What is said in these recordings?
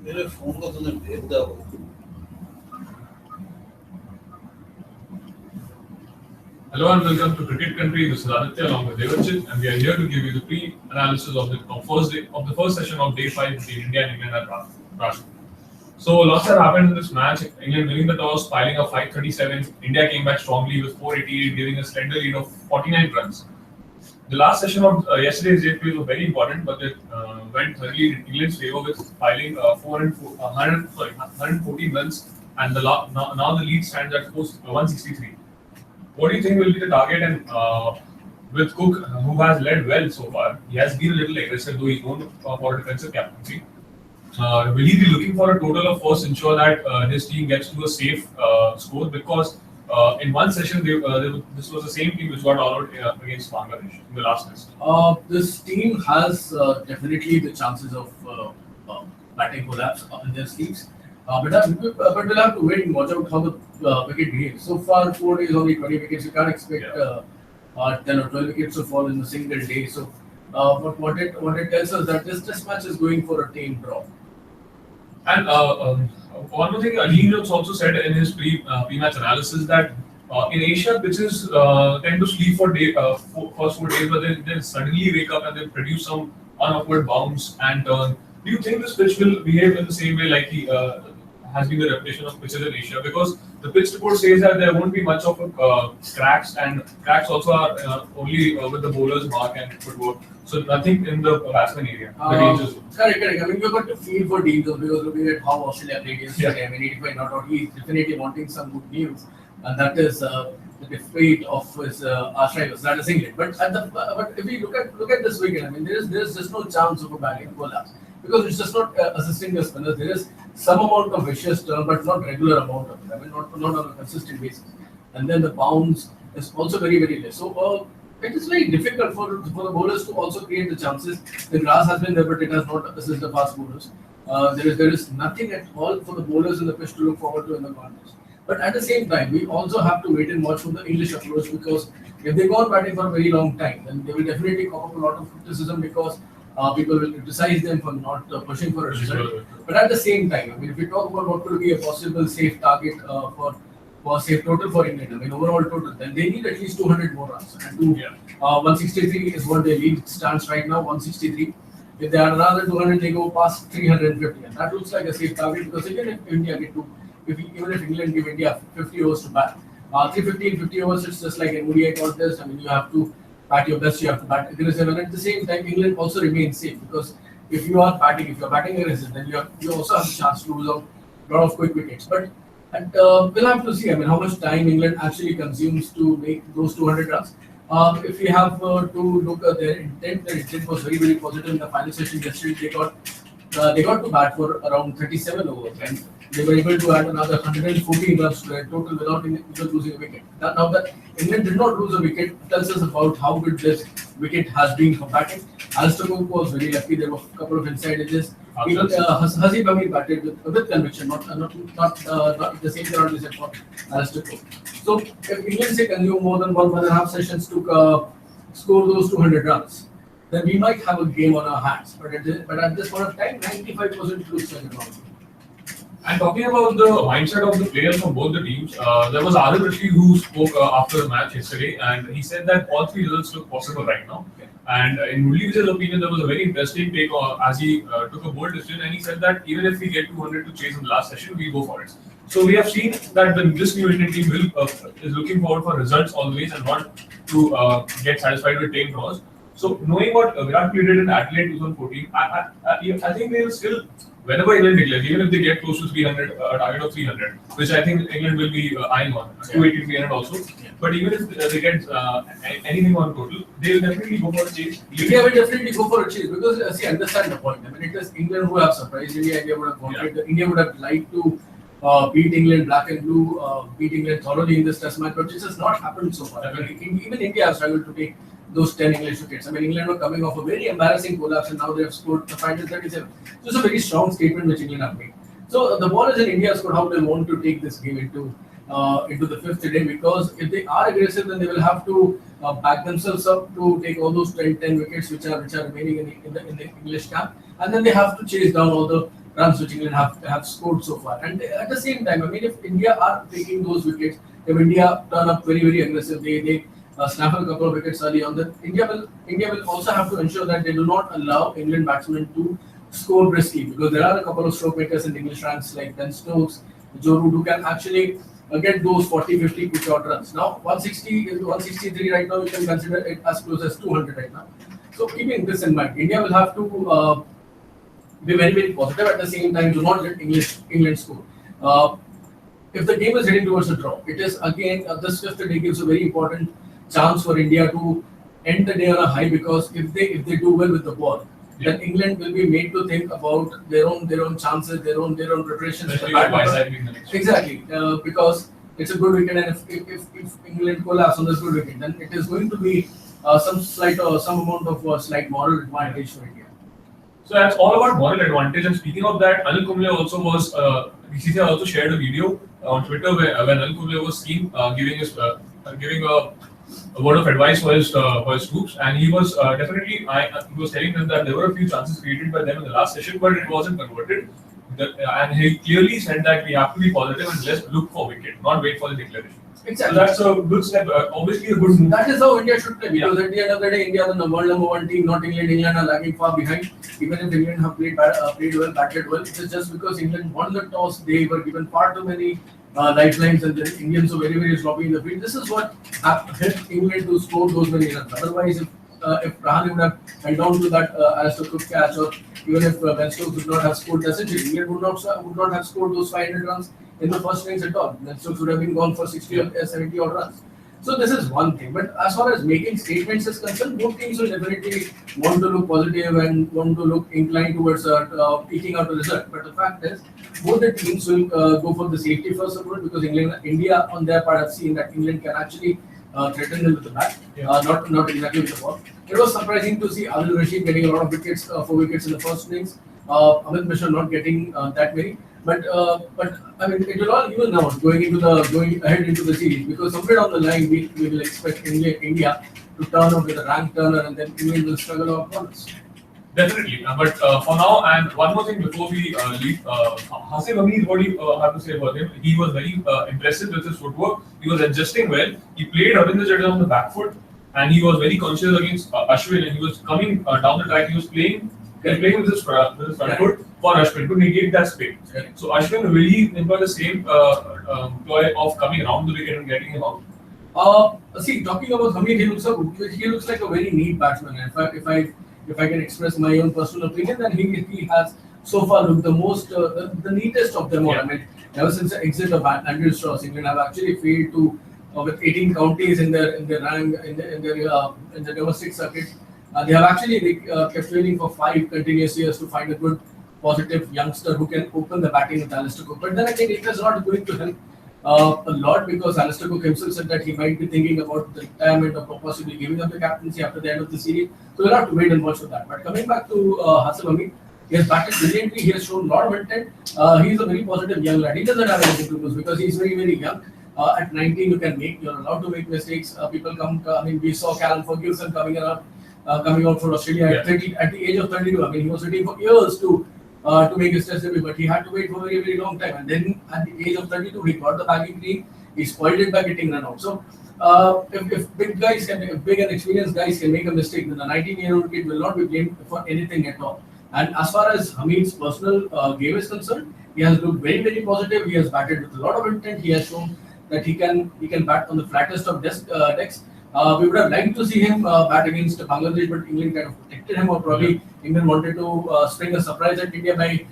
मेरे फोन को तूने भेज दिया वो। Hello and welcome to Cricket Country. This is Aditya along with Devachin, and we are here to give you the pre-analysis of the first session of Day 5 between India and England at Rashtra. So lots have happened in this match. England winning the toss, piling up 537. India came back strongly with 488, giving a slender lead of 49 runs. The last session of yesterday's JP was very important, but it went thoroughly in England's favour with piling 114 runs, and now the lead stands at 163. What do you think will be the target? And with Cook, who has led well so far, he has been a little aggressive, though he's known for defensive captaincy. Will he be looking for a total of first, ensure that his team gets to a safe score? Because in one session, this was the same team which got all out against Bangladesh in the last test. This team has definitely the chances of batting collapse in their sleeves. But we'll have to wait and watch out how the wicket behaves. So far, 4 days, only 20 wickets. You can't expect 10 or 12 wickets to fall in a single day. So, but what it tells us that this test match is going for a tame draw. And one more thing, Dean Jones also said in his pre-match analysis that in Asia, pitches tend to sleep for first 4 days, but then suddenly wake up and then produce some unupward bounce and turn. Do you think this pitch will behave in the same way like he has been the reputation of pitches in Asia? Because the pitch report says that there won't be much of a cracks, and cracks also are only with the bowler's mark and footwork. So nothing in the batsman area. Correct. I mean, we've got to feel for Dean Jones because looking at how Australia played yesterday, I mean, 85 not out, he's definitely wanting some good news, and that is the defeat of his arch rivals, that is England. But if we look at this weekend, I mean, there is just no chance of a batting collapse because it's just not assisting the spinners. There is some amount of vicious turn, but not regular amount of it. I mean, not on a consistent basis. And then the bounce is also very, very less. So it is very difficult for the bowlers to also create the chances. The grass has been there, but it has not assisted the fast bowlers. There is nothing at all for the bowlers in the pitch to look forward to in the contest. But at the same time, we also have to wait and watch for the English approach, because if they go on batting for a very long time, then they will definitely come up a lot of criticism because people will criticize them for not pushing for a result. But at the same time, I mean, if we talk about what could be a possible safe target for safe total for England, I mean overall total, then they need at least 200 more runs. And 163 is what their lead stands right now, 163. If they add another 200, they go past 350, and that looks like a safe target because even if India get to, even if England give India 50 overs to bat, 350 and 50 overs, it's just like an ODI contest. I mean, you have to bat your best, you have to bat aggressive, and at the same time, England also remains safe because if you're batting aggressive, then you also have a chance to lose out a lot of quick wickets. But we'll have to see. I mean, how much time England actually consumes to make those 200 runs. If we have to look at their intent was very, very positive in the final session yesterday. They got to bat for around 37 overs, and they were able to add another 114 runs to their total without even losing a wicket. Now that England did not lose a wicket, tells us about how good this wicket has been for batting. Alistair Cook was very lucky. There were a couple of inside edges. Even Hazib Amir batted with conviction, not the same ground as for Alistair Cook. So if England say consume more than 1.5 sessions to score those 200 runs, then we might have a game on our hands. But at this point of time, 95% looks like a draw. And talking about the mindset of the players from both the teams, there was Adil Rashid who spoke after the match yesterday, and he said that all three results look possible right now. Okay. And in Murali's opinion, there was a very interesting take as he took a bold decision, and he said that even if we get 200 to chase in the last session, we'll go for it. So we have seen that this new Indian team is looking forward for results always and not to get satisfied with tame draws. So knowing what Virat Kohli did in Adelaide 2014, I think they will still, whenever England declares, even if they get close to 300, a target of 300, which I think England will be eyeing on, 280, 300 also. Yeah. But even if they get anything on total, they will definitely go for a chase. India will definitely go for a chase because, understand the point. I mean, it is England who have surprised India. India would have wanted, India would have liked to beat England black and blue, beat England thoroughly in this test match, but this has not happened so far. I mean, even India has struggled to take those 10 English wickets. I mean, England were coming off a very embarrassing collapse, and now they have scored the final 37. So it's a very strong statement which England have made. So the ball is in India's court how they want to take this game into the fifth day, because if they are aggressive, then they will have to back themselves up to take all those 10 wickets which are remaining in the English camp, and then they have to chase down all the runs which England have scored so far. And at the same time, I mean, if India are taking those wickets, if India turn up very aggressive, they snap a couple of wickets early on, then India will also have to ensure that they do not allow England batsmen to score briskly, because there are a couple of stroke makers in English ranks like Ben Stokes, Joe Root, who can actually get those 40-50 quick shot runs. Now 160 is 163 right now. You can consider it as close as 200 right now. So keeping this in mind, India will have to be very positive. At the same time, do not let England score. If the game is heading towards a draw, it is again this fifth day gives a very important chance for India to end the day on a high, because if they do well with the ball, then England will be made to think about their own chances, their own preparations. Exactly, because it's a good wicket, and if England collapse on this good wicket, then it is going to be some amount of slight moral advantage for India. So that's all about moral advantage. And speaking of that, Anil Kumble also was. BCCI also shared a video on Twitter when Anil Kumble was seen giving a word of advice for his troops, and he was he was telling them that there were a few chances created by them in the last session, but it wasn't converted. And he clearly said that we have to be positive and let's look for wicket, not wait for the declaration. Exactly. So that's a good step. Obviously, a good move. That is how India should play, because at the end of the day, India is the world number one team, not England. England are lagging far behind. Even if England have played well, batted well, it is just because England won the toss. They were given far too many lifelines, and the Indians were very sloppy in the field. This is what helped England to score those many runs. Otherwise, if Rahane would have held on to that Alistair Cook catch, or even if Ben Stokes would not have scored the century, England would not have scored those 500 runs in the first innings at all. Ben Stokes would have been gone for 60 or 70 odd runs. So this is one thing. But as far as making statements is concerned, both teams will definitely want to look positive and want to look inclined towards eking out a result. But the fact is, both the teams will go for the safety first approach, because India on their part have seen that England can actually threaten them with the bat, not exactly with the ball. It was surprising to see Adil Rashid getting a lot of wickets, 4 wickets in the first innings. Amit Mishra not getting that many. But I mean, it will all even out going ahead into the series, because somewhere down the line we will expect India to turn up with a rank turner, and then England will struggle our opponents. Definitely, but for now, and one more thing before we leave, Hasib Hamid, what do you have to say about him? He was very impressive with his footwork. He was adjusting well. He played Ravindra Jadeja on the back foot, and he was very conscious against Ashwin. And he was coming down the track. He was playing with his front foot for Ashwin to negate that spin. So Ashwin really employed the same ploy of coming around the wicket and getting him out. See, talking about Hamid, he looks like a very neat batsman. If I can express my own personal opinion, then he has so far looked the neatest of them all. I mean, ever since the exit of Andrew Strauss, England have actually failed to, with 18 counties in their rank in the domestic circuit, they have actually kept failing for 5 continuous years to find a good, positive youngster who can open the batting with Alistair Cook. But then I think it is not going to help a lot, because Alistair Cook himself said that he might be thinking about the retirement or possibly giving up the captaincy after the end of the series. So we'll have to wait and watch for that. But coming back to Hasib Hamid, he has batted brilliantly. He has shown a lot of intent. He is a very positive young lad. He doesn't have anything to lose, because he is very young. At 19, you're allowed to make mistakes. People come. I mean, we saw Callum Ferguson coming out for Australia at the age of 32. I mean, he was waiting for years to make his test debut, but he had to wait for a very long time. And then at the age of 32, he got the baggy green. He spoiled it by getting run out. So if big and experienced guys can make a mistake, then the 19-year-old kid will not be blamed for anything at all. And as far as Hamid's personal game is concerned, he has looked very positive. He has batted with a lot of intent. He has shown that he can bat on the flattest of decks. We would have liked to see him bat against Bangladesh, but England kind of protected him, or probably England wanted to spring a surprise at India by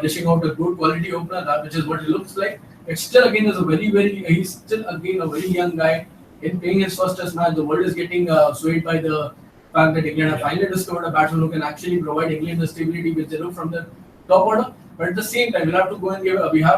dishing out a good quality opener, which is what he looks like. It's still again he's still again a very young guy in playing his first test match. The world is getting swayed by the fact that England have finally discovered a batsman who can actually provide England the stability which they look from the top order. But at the same time, we have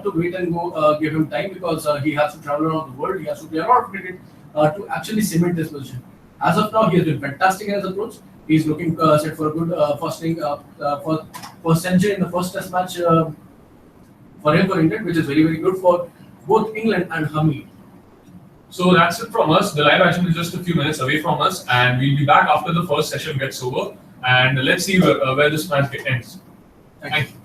to wait and give him time, because he has to travel around the world. He has to play a lot of cricket to actually cement this position. As of now, he has been fantastic in his approach. He's looking set for a good first century in the first test match for England, which is very good for both England and Hamid. So that's it from us. The live action is just a few minutes away from us, and we'll be back after the first session gets over. And let's see where this match ends. Thank you.